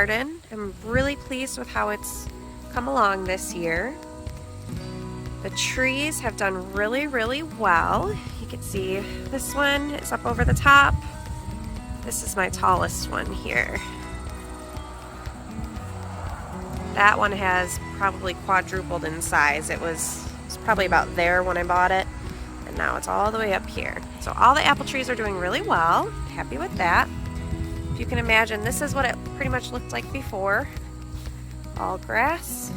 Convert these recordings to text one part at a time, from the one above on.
garden. I'm really pleased with how it's come along this year. The trees have done really, really well. You can see this one is up over the top. This is my tallest one here. That one has probably quadrupled in size. It was probably about there when I bought it, and now it's all the way up here. So all the apple trees are doing really well. Happy with that. If you can imagine, this is what it pretty much looked like before. All grass.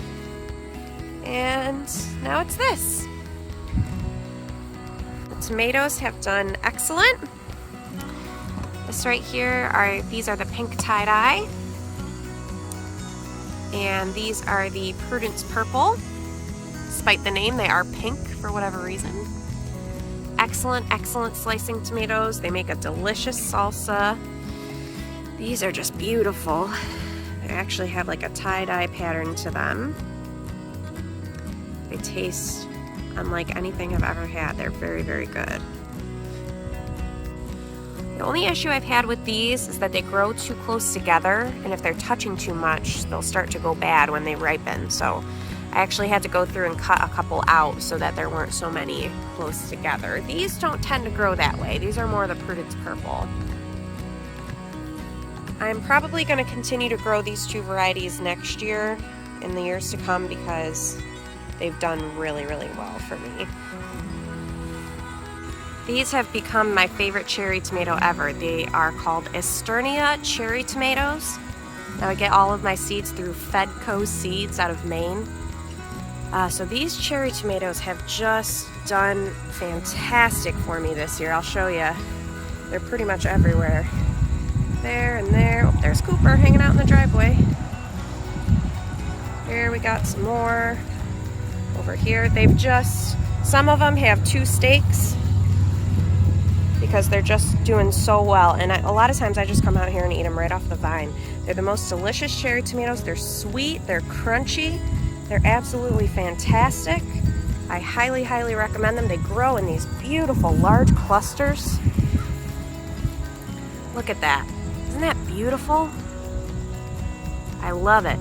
And now it's this. The tomatoes have done excellent. This right here these are the pink tie-dye. And these are the Prudence Purple. Despite the name, they are pink for whatever reason. Excellent, excellent slicing tomatoes. They make a delicious salsa. These are just beautiful. They actually have like a tie-dye pattern to them. They taste unlike anything I've ever had. They're very, very good. The only issue I've had with these is that they grow too close together, and if they're touching too much, they'll start to go bad when they ripen. So I actually had to go through and cut a couple out so that there weren't so many close together. These don't tend to grow that way. These are more the Prudence Purple. I'm probably going to continue to grow these two varieties next year in the years to come because they've done really, really well for me. These have become my favorite cherry tomato ever. They are called Esternia cherry tomatoes. Now I get all of my seeds through Fedco Seeds out of Maine. So these cherry tomatoes have just done fantastic for me this year. I'll show you. They're pretty much everywhere. There and there. Oh, there's Cooper hanging out in the driveway. Here we got some more. Over here, some of them have 2 stakes because they're just doing so well. And a lot of times I just come out here and eat them right off the vine. They're the most delicious cherry tomatoes. They're sweet, they're crunchy, they're absolutely fantastic. I highly, highly recommend them. They grow in these beautiful large clusters. Look at that. Isn't that beautiful? I love it.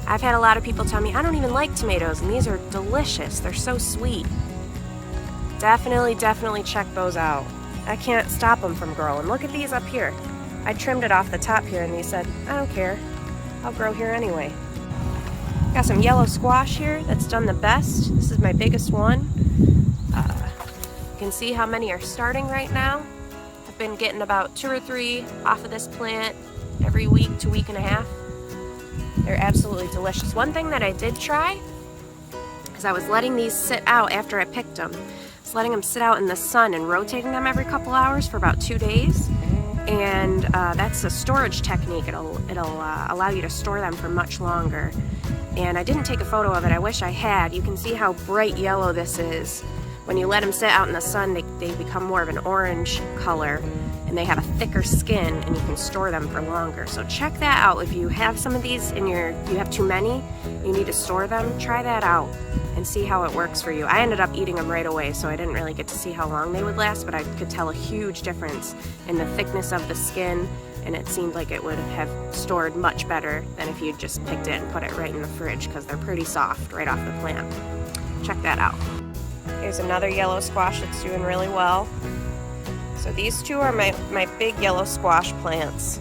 I've had a lot of people tell me I don't even like tomatoes, and these are delicious. They're so sweet. Definitely, definitely check those out. I can't stop them from growing. Look at these up here. I trimmed it off the top here, and they said, I don't care. I'll grow here anyway. Got some yellow squash here that's done the best. This is my biggest one. You can see how many are starting right now. I've been getting about 2 or 3 off of this plant every week to week and a half. They're absolutely delicious. One thing that I did try is I was letting these sit out after I picked them. I was letting them sit out in the sun and rotating them every couple hours for about 2 days. And that's a storage technique. It'll allow you to store them for much longer. And I didn't take a photo of it. I wish I had. You can see how bright yellow this is. When you let them sit out in the sun, they become more of an orange color, and they have a thicker skin, and you can store them for longer. So check that out. If you have some of these and you have too many, you need to store them, try that out and see how it works for you. I ended up eating them right away, so I didn't really get to see how long they would last, but I could tell a huge difference in the thickness of the skin, and it seemed like it would have stored much better than if you just picked it and put it right in the fridge, because they're pretty soft right off the plant. Check that out. Here's another yellow squash that's doing really well. So these two are my big yellow squash plants.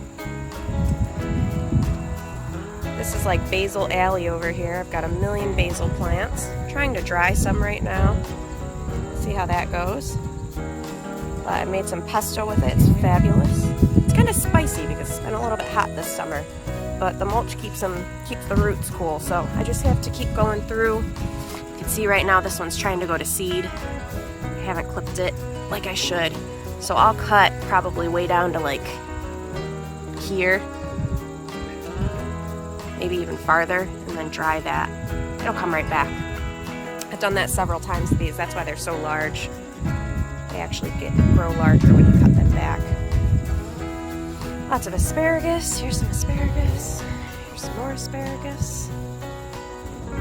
This is like Basil Alley over here. I've got a million basil plants. I'm trying to dry some right now. See how that goes. I made some pesto with it. It's fabulous. It's kind of spicy because it's been a little bit hot this summer, but the mulch keeps the roots cool. So I just have to keep going through. You can see right now this one's trying to go to seed. I haven't clipped it like I should. So I'll cut probably way down to like here, maybe even farther, and then dry that. It'll come right back. I've done that several times with these. That's why they're so large. They actually grow larger when you cut them back. Lots of asparagus. Here's some asparagus. Here's some more asparagus.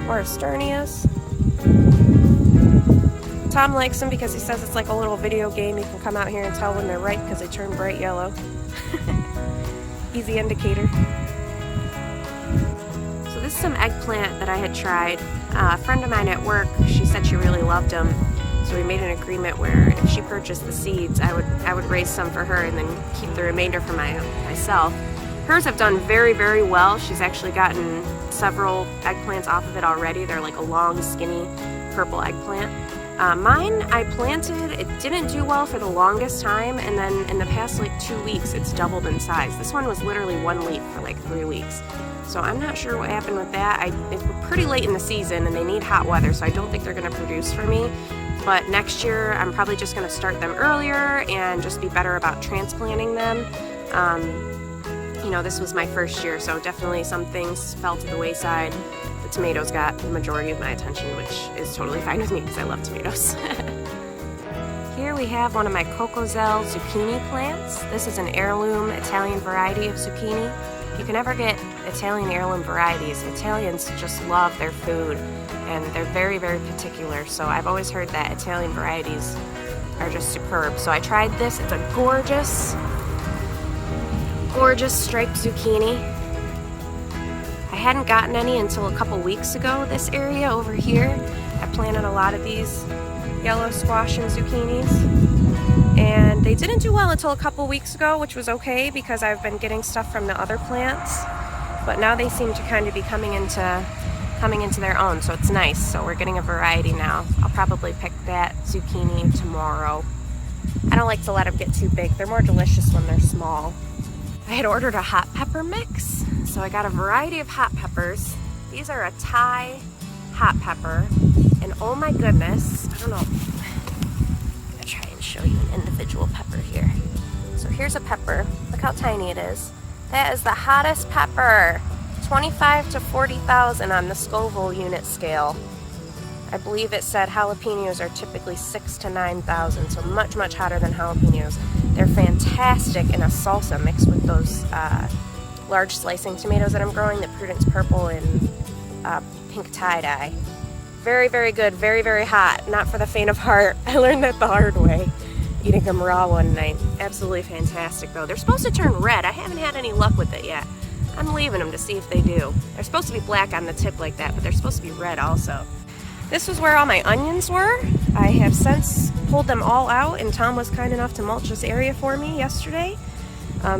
More Esternias. Tom likes them because he says it's like a little video game. You can come out here and tell when they're ripe because they turn bright yellow. Easy indicator. is some eggplant that I had tried. A friend of mine at work, she said she really loved them. So we made an agreement where if she purchased the seeds, I would raise some for her and then keep the remainder for myself. Hers have done very, very well. She's actually gotten several eggplants off of it already. They're like a long, skinny purple eggplant. Mine, I planted, it didn't do well for the longest time, and then in the past like 2 weeks, it's doubled in size. This one was literally 1 leaf for like 3 weeks. So I'm not sure what happened with that. It's pretty late in the season and they need hot weather, so I don't think they're gonna produce for me. But next year, I'm probably just gonna start them earlier and just be better about transplanting them. You know, this was my first year, so definitely some things fell to the wayside. The tomatoes got the majority of my attention, which is totally fine with me because I love tomatoes. Here we have one of my Cocozelle zucchini plants. This is an heirloom Italian variety of zucchini. You can never get Italian heirloom varieties. Italians just love their food and they're very, very particular. So I've always heard that Italian varieties are just superb. So I tried this. It's a gorgeous, gorgeous striped zucchini. I hadn't gotten any until a couple weeks ago. This area over here, I planted a lot of these yellow squash and zucchinis, and they didn't do well until a couple weeks ago, which was okay because I've been getting stuff from the other plants, but now they seem to kind of be coming into their own, so it's nice. So we're getting a variety now. I'll probably pick that zucchini tomorrow. I don't like to let them get too big. They're more delicious when they're small. I had ordered a hot pepper mix, so I got a variety of hot peppers. These are a Thai hot pepper, and oh my goodness, I don't know. I'm gonna try and show you an individual pepper here. So here's a pepper. Look how tiny it is. That is the hottest pepper. 25 to 40,000 on the Scoville unit scale. I believe it said jalapenos are typically 6 to 9,000, so much, much hotter than jalapenos. They're fantastic in a salsa mixed with those large slicing tomatoes that I'm growing, the Prudence Purple and pink tie-dye. Very, very good, very, very hot. Not for the faint of heart. I learned that the hard way, eating them raw one night. Absolutely fantastic though. They're supposed to turn red. I haven't had any luck with it yet. I'm leaving them to see if they do. They're supposed to be black on the tip like that, but they're supposed to be red also. This was where all my onions were. I have since pulled them all out, and Tom was kind enough to mulch this area for me yesterday.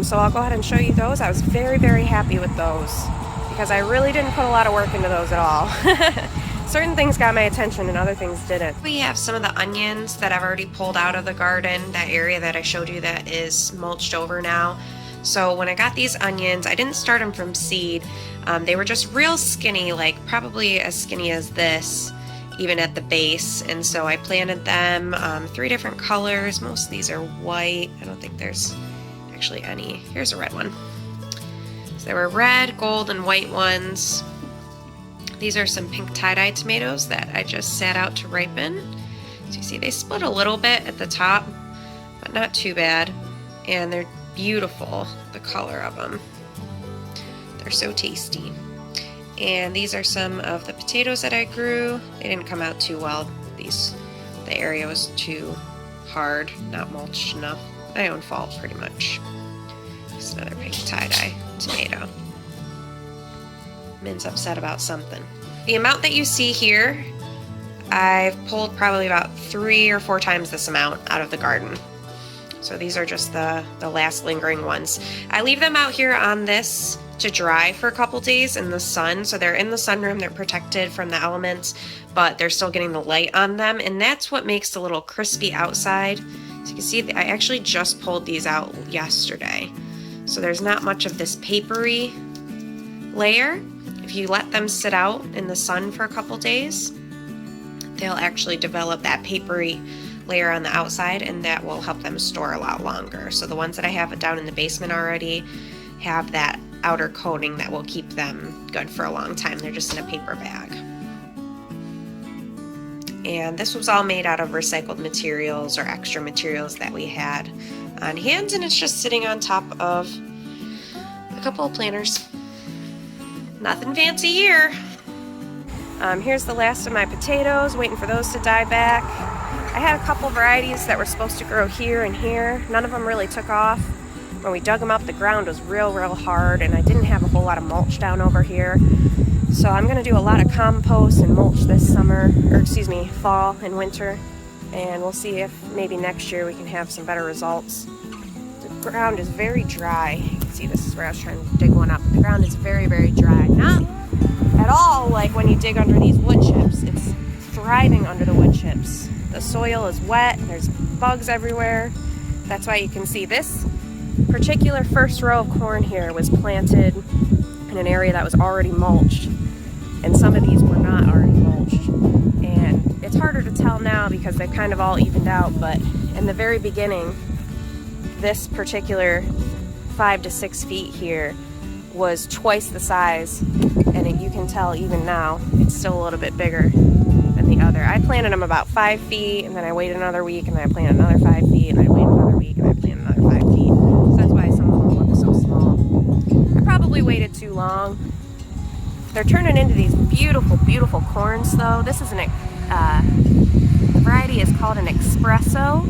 So I'll go ahead and show you those. I was very, very happy with those because I really didn't put a lot of work into those at all. Certain things got my attention and other things didn't. We have some of the onions that I've already pulled out of the garden, that area that I showed you that is mulched over now. So when I got these onions, I didn't start them from seed. They were just real skinny, like probably as skinny as this, even at the base. And so I planted them 3 different colors. Most of these are white. I don't think there's actually any. Here's a red one. So there were red, gold, and white ones. These are some pink tie-dye tomatoes that I just sat out to ripen. So you see they split a little bit at the top, but not too bad. And they're beautiful, the color of them. They're so tasty. And these are some of the potatoes that I grew. They didn't come out too well. The area was too hard, not mulched enough. My own fault, pretty much. Just another pink tie-dye tomato. Min's upset about something. The amount that you see here, I've pulled probably about 3 or 4 times this amount out of the garden. So these are just the last lingering ones. I leave them out here on this to dry for a couple days in the sun. So they're in the sunroom, they're protected from the elements, but they're still getting the light on them. And that's what makes the little crispy outside. So you can see I actually just pulled these out yesterday. So there's not much of this papery layer. If you let them sit out in the sun for a couple days, they'll actually develop that papery layer on the outside, and that will help them store a lot longer. So the ones that I have down in the basement already have that outer coating that will keep them good for a long time. They're just in a paper bag. And this was all made out of recycled materials or extra materials that we had on hand, and it's just sitting on top of a couple of planters. Nothing fancy here. Here's the last of my potatoes, waiting for those to die back. I had a couple varieties that were supposed to grow here and here. None of them really took off. When we dug them up, the ground was real hard, and I didn't have a whole whole lot of mulch down over here. So I'm gonna do a lot of compost and mulch this summer, or excuse me, fall and winter. And we'll see if maybe next year we can have some better results. The ground is very dry. You can see this is where I was trying to dig one up. The ground is very, very dry. Not at all like when you dig under these wood chips. It's thriving under the wood chips. The soil is wet, there's bugs everywhere. That's why you can see this particular first row of corn here was planted in an area that was already mulched. And some of these were not already mulched. And it's harder to tell now because they've kind of all evened out, but in the very beginning, this particular 5 to 6 feet here was twice the size, and you can tell even now it's still a little bit bigger than the other. I planted them about 5 feet, and then I waited another week, and then I planted another 5 feet, and I waited another week, and I planted another 5 feet. So that's why some of them look so small. I probably waited too long. They're turning into these beautiful, beautiful corns though. This is the variety is called an espresso.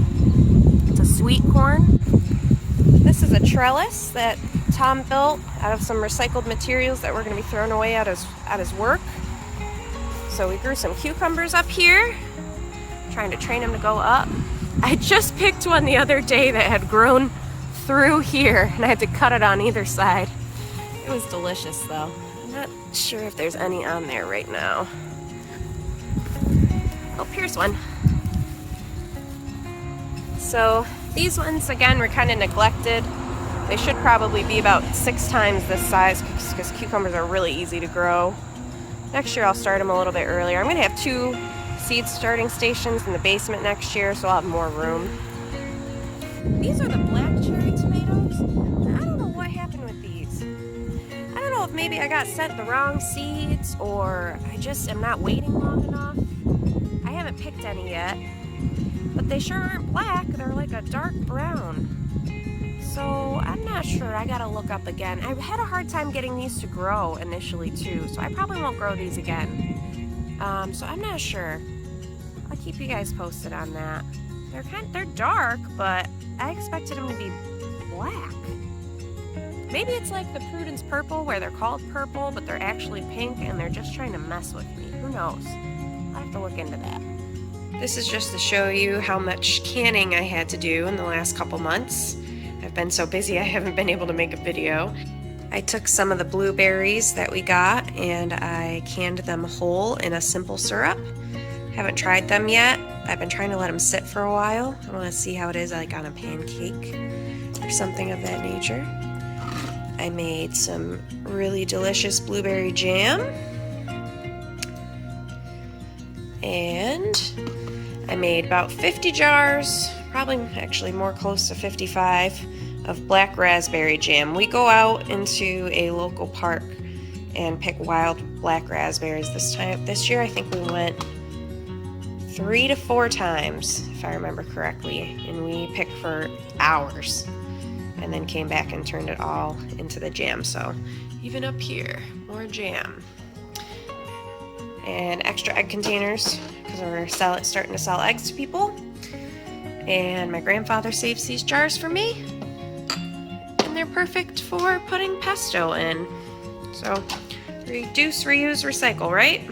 It's a sweet corn. This is a trellis that Tom built out of some recycled materials that were going to be thrown away at his work. So we grew some cucumbers up here, trying to train them to go up. I just picked one the other day that had grown through here, and I had to cut it on either side. It was delicious though. I'm not sure if there's any on there right now. Oh, here's one. So these ones, again, were kind of neglected. They should probably be about 6 times this size because cucumbers are really easy to grow. Next year I'll start them a little bit earlier. I'm going to have 2 seed starting stations in the basement next year, so I'll have more room. These are the black cherry tomatoes. I don't know what happened with these. I don't know if maybe I got sent the wrong seeds or I just am not waiting long enough. I haven't picked any yet, but they sure aren't black. They're like a dark brown. So I'm not sure. I gotta look up again. I had a hard time getting these to grow initially too, so I probably won't grow these again. So I'm not sure. I'll keep you guys posted on that. They're dark, but I expected them to be black. Maybe it's like the Prudence purple where they're called purple, but they're actually pink and they're just trying to mess with me. Who knows? I'll have to look into that. This is just to show you how much canning I had to do in the last couple months. I've been so busy I haven't been able to make a video. I took some of the blueberries that we got and I canned them whole in a simple syrup. Haven't tried them yet. I've been trying to let them sit for a while. I want to see how it is like on a pancake or something of that nature. I made some really delicious blueberry jam. And I made about 50 jars, probably actually more close to 55, of black raspberry jam. We go out into a local park and pick wild black raspberries this year I think we went 3 to 4 times, if I remember correctly, and we picked for hours and then came back and turned it all into the jam. So even up here, more jam. And extra egg containers because we're starting to sell eggs to people. And my grandfather saves these jars for me, and they're perfect for putting pesto in. So reduce, reuse, recycle, right?